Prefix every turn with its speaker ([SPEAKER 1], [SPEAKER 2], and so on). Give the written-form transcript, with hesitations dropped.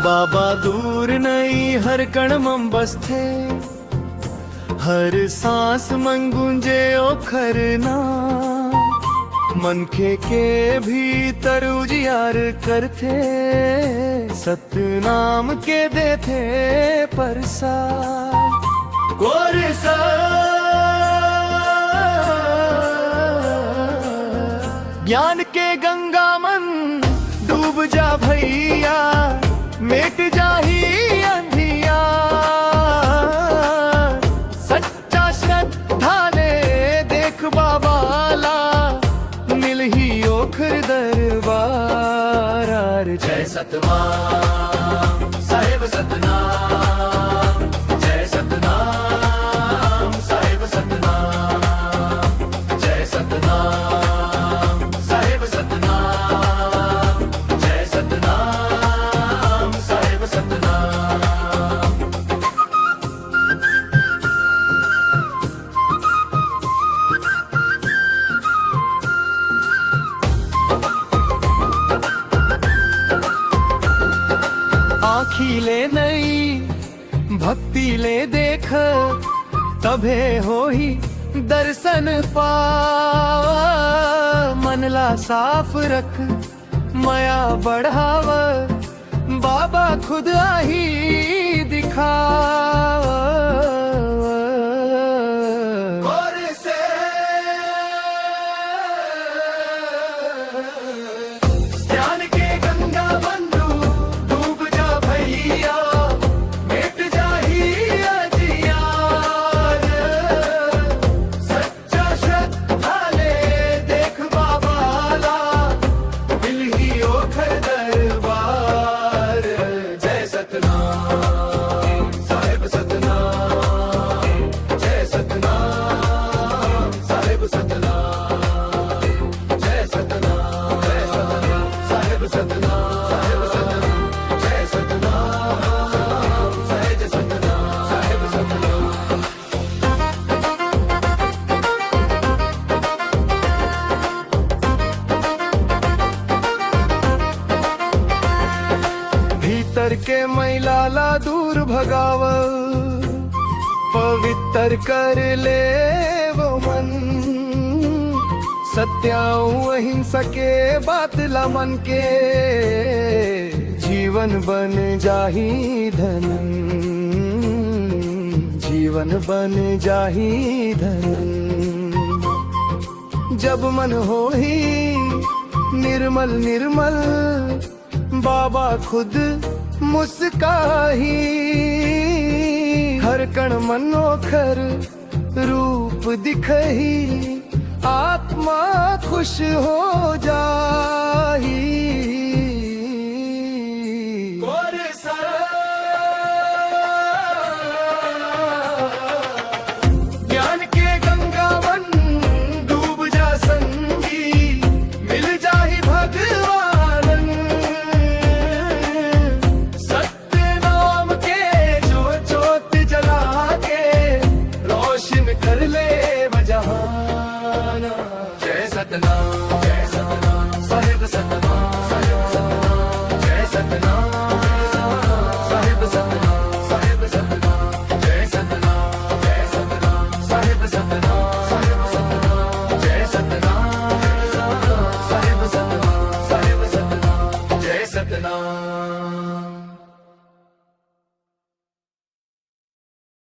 [SPEAKER 1] बाबा दूर नहीं हर कण मम बसथे, हर सांस मन गूंजे ओखरना। मनखे के भीतर उजियार करथे, सतनाम के देथे परसा। कोरसा ज्ञान के गंगा मन डूब जा भैया, मिट जाही अंधिया। सच्चा श्रद्धा ले देख बाबाला, मिल ही ओखर दरबार। जय सतनाम साहिब सतनाम, जय सतनाम साहिब सतनाम, जय सतनाम साहिब सतनाम, जय सतनाम साहिब सतनाम। आँखी ले नई भक्ति ले देख, तभे हो ही दर्शन पावा। मनला साफ रख माया बढ़ाव, बाबा खुद आही दिखावा। ज्ञान के गंगा बंधु डूब जा भैया, मिट जाही अजियार। सच्चा श्रद्धा ले देख बाबाला, मिल ही ओखर दरबार। जय सतनाम साहिब सतनाम, जय सतनाम साहिब सतनाम, जय सतनाम साहिब सतनाम, साहिब सतनाम, जय सतनाम साहिब सतनाम, साहिब सतनाम। भीतर के मैलाला दूर भगाव, पवित्र कर ले वो मन। सत्याऊ अहिंसा के बातला मन के, जीवन बन जाही धन, जीवन बन जाही धन। जब मन हो ही निर्मल निर्मल, बाबा खुद मुस्काही। हर कण मनोखर रूप दिखही, आत्मा खुश हो जाही। ज्ञान के गंगा वन डूब जा संगी, मिल जाही भगवान। सत्य नाम के जो ज्योत जला के, रोशन कर ले जहान। जय सतनाम साहिब सतनाम, जय सतनाम साहिब सतनाम, साहिब सतनाम, जय सतनाम साहिब सतनाम, साहिब सतनाम, जय सतनाम साहिब सतनाम, साहिब सतनाम, जय सतनाम।